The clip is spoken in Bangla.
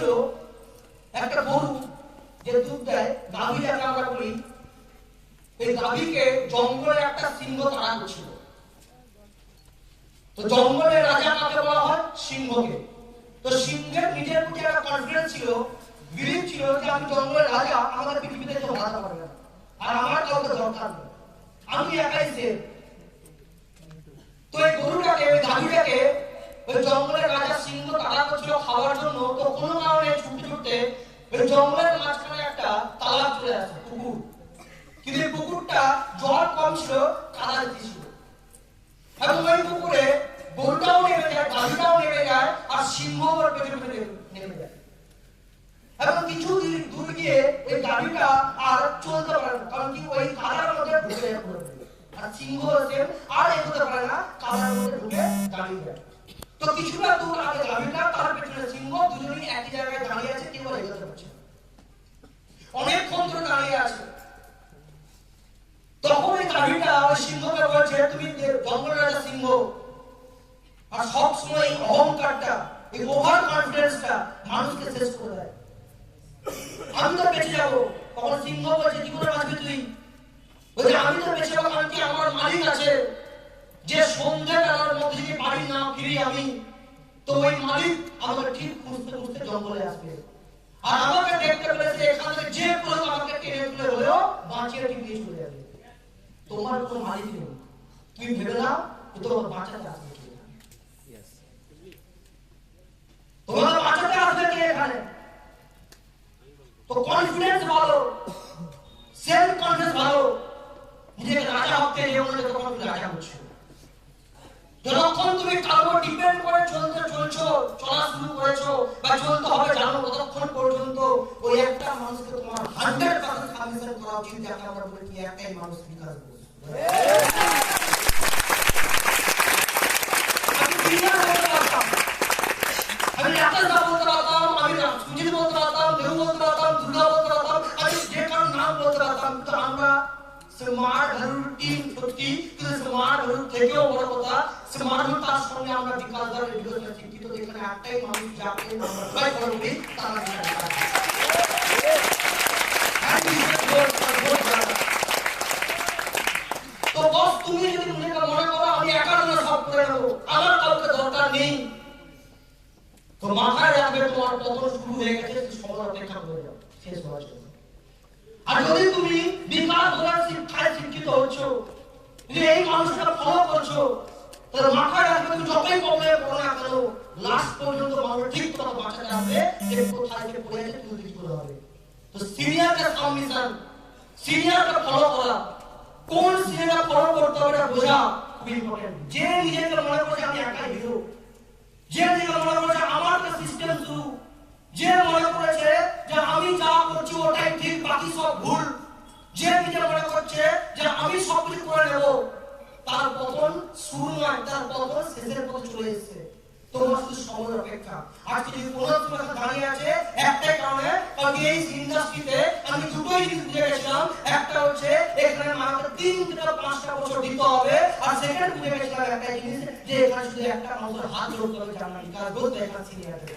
ছিল একটা গরু যে দুধ দেয়, গাভী যাকে আমরা বলি, এই গাভীকে জঙ্গলে একটা সিংহ তাড়া করছিল। তো জঙ্গলের রাজা কাকে বলা হয়? সিংহকে। তো সিংহের নিজের প্রতি একটা কনফিডেন্স ছিল, বিলিভ ছিল যে আমি জঙ্গলের রাজা, আমাদের পৃথিবীতে কেউ হারাতে পারবে না, আর আমার কাউকে দরকার নেই, আমি একাই সেফ। তো এই গরুটাকে, ওই গাভীটাকে ওই জঙ্গলের রাজা সিংহ তাড়া করছিল খাওয়ার জন্য। তো কোনো কারণে ছুটতে ছুটতে ওই জঙ্গলের মাঝখানে একটা তালাব চলে আসে, পুকুর। কিন্তু এই পুকুরটা জল কম ছিল, কাদা ছিল, এবং ওই পুকুরে গরুটাও নেমে যায়, গাভীটাও নেমে যায়, আর সিংহ ওর পেছনে পেছনে নেমে যায়। এবং কিছু দূর গিয়ে ওই গাভীটা আর চলতে পারে না, কারণ কি ওই কাদার মধ্যে ঢুকে পড়ে। আর সিংহ আর এগোতে পারে না, কাদার মধ্যে ঢুকে দাঁড়িয়ে যায়। তো কিছুটা দূর আগে গাভীটা, তার পেছনে সিংহ, দুজনেই একই জায়গায় দাঁড়িয়ে আছে, কেউ এগোতে পারছে না, অনেকক্ষণ ধরে দাঁড়িয়ে আছে। তখন এই গাভীটা ওই সিংহকে বলছে, তুমি জঙ্গলের রাজা সিংহ, আর সব সময় এই অহংকারটা, এই ওভার কনফিডেন্সটা মানুষকে শেষ করে দেয়। আমি তো বেঁচে যাবো। তখন সিংহ বলছে, কি করে বাঁচবি তুই? বলছে, আমি তো বেঁচে যাবো, কারণ কি আমার মালিক আছে, যে সন্ধ্যে বেলার মধ্যে যদি বাড়ি না ফিরি আমি, তো ওই মালিক আমাকে ঠিক খুঁজতে খুঁজতে জঙ্গলে আসবে, আর আমাকে দেখতে পেলেছে, এখান থেকে যে কোনো আমাকে টেনে তুলে হলেও বাঁচিয়ে ঠিক দিয়ে চলে যাবে। তোমার কোনো মালিক নেই, তুমি ভেবে নাও তোমার বাঁচাতে আসবে কে? তোমার বাঁচাতে আসবে কে এখানে? তো কনফিডেন্স ভালো, সেলফ কনফিডেন্স ভালো, নিজেকে রাজা ভাবতে এ মনে যতক্ষণ তুমি রাজা হচ্ছো, যতক্ষণ তুমি কারোর উপর ডিপেন্ড করে চলছো, চলা শুরু করেছো বা চলতে হবে জানো, ততক্ষণ পর্যন্ত ওই একটা মানুষকে তোমার 100% সাবমিশন করা উচিত, যাকে আমরা বলি কি একটাই মানুষ, বিকাশ বোস। আমি রাকেশ বলতে পারতাম, আমি সুজিত বলতে পারতাম, দেবু বলতে পারতাম, দুর্গা বলতে পারতাম, আমি যে কারো নাম বলতে পারতাম, কিন্তু আমরা স্মার্ট হারুর টিম সত্যি, কিন্তু স্মার্ট হারুর থেকেও বড় কথা, স্মার্ট হারুর তার সঙ্গে আমরা বিকাশ দ্বারা এডুকেশন শিক্ষিত, এখানে একটাই মানুষ যাকে আমরা ট্রাই করে বলি, তারা তো বস, তুমি যদি মনে করো আমি একা সব করে নেবো, আমার কাউকে দরকার নেই, তো মাথায় রাখবে তোমার পতন শুরু হয়ে গেছে, সময় অপেক্ষা করে যাও শেষ হওয়ার জন্য। আর যদি তুমি বিকাশ ধরার শিক্ষায় শিক্ষিত হচ্ছ, যদি এই মানুষটা ফলো করছো, তাহলে মাথায় রাখবে তুমি যতই প্রবলেমে পড়ো না কেন, লাস্ট পর্যন্ত মানুষ ঠিক তোমাকে বাঁচাতে আসবে, যে কোথায় যে পড়ে গেছে তুমি ঠিক করে হবে। তো সিনিয়রকে সাবমিশন, সিনিয়রকে ফলো করা, কোন সিনিয়রকে ফলো করতে হবে এটা বোঝা খুব ইম্পর্টেন্ট। যে নিজেকে মনে করছে আমি একাই হিরো, যে নিজেকে মনে করছে আমার তো সিস্টেম শুরু, যে মনে করেছে যে আমি যা করছি ওটাই ঠিক, বাকি সব ভুল, যে নিজে মনে করছে যে আমি সব কিছু করে নেব, তার পতন শুরু নয়, তার পতন শেষের পথে চলে এসেছে। তোমার শুধু সময়ের অপেক্ষা। আজকে যদি কোনো তোমার দাঁড়িয়ে আছে একটাই কারণে, কারণ এই ইন্ডাস্ট্রিতে আমি দুটোই জিনিস বুঝে গেছিলাম। একটা হচ্ছে এখানে আমাকে 3 থেকে 5টা বছর দিতে হবে, আর সেকেন্ড বুঝে গেছিলাম একটা জিনিস, যে এখানে শুধু একটা মানুষের হাত ধরতে হবে, জানা বিকাশ বলতে এখানে সিনিয়র আছে।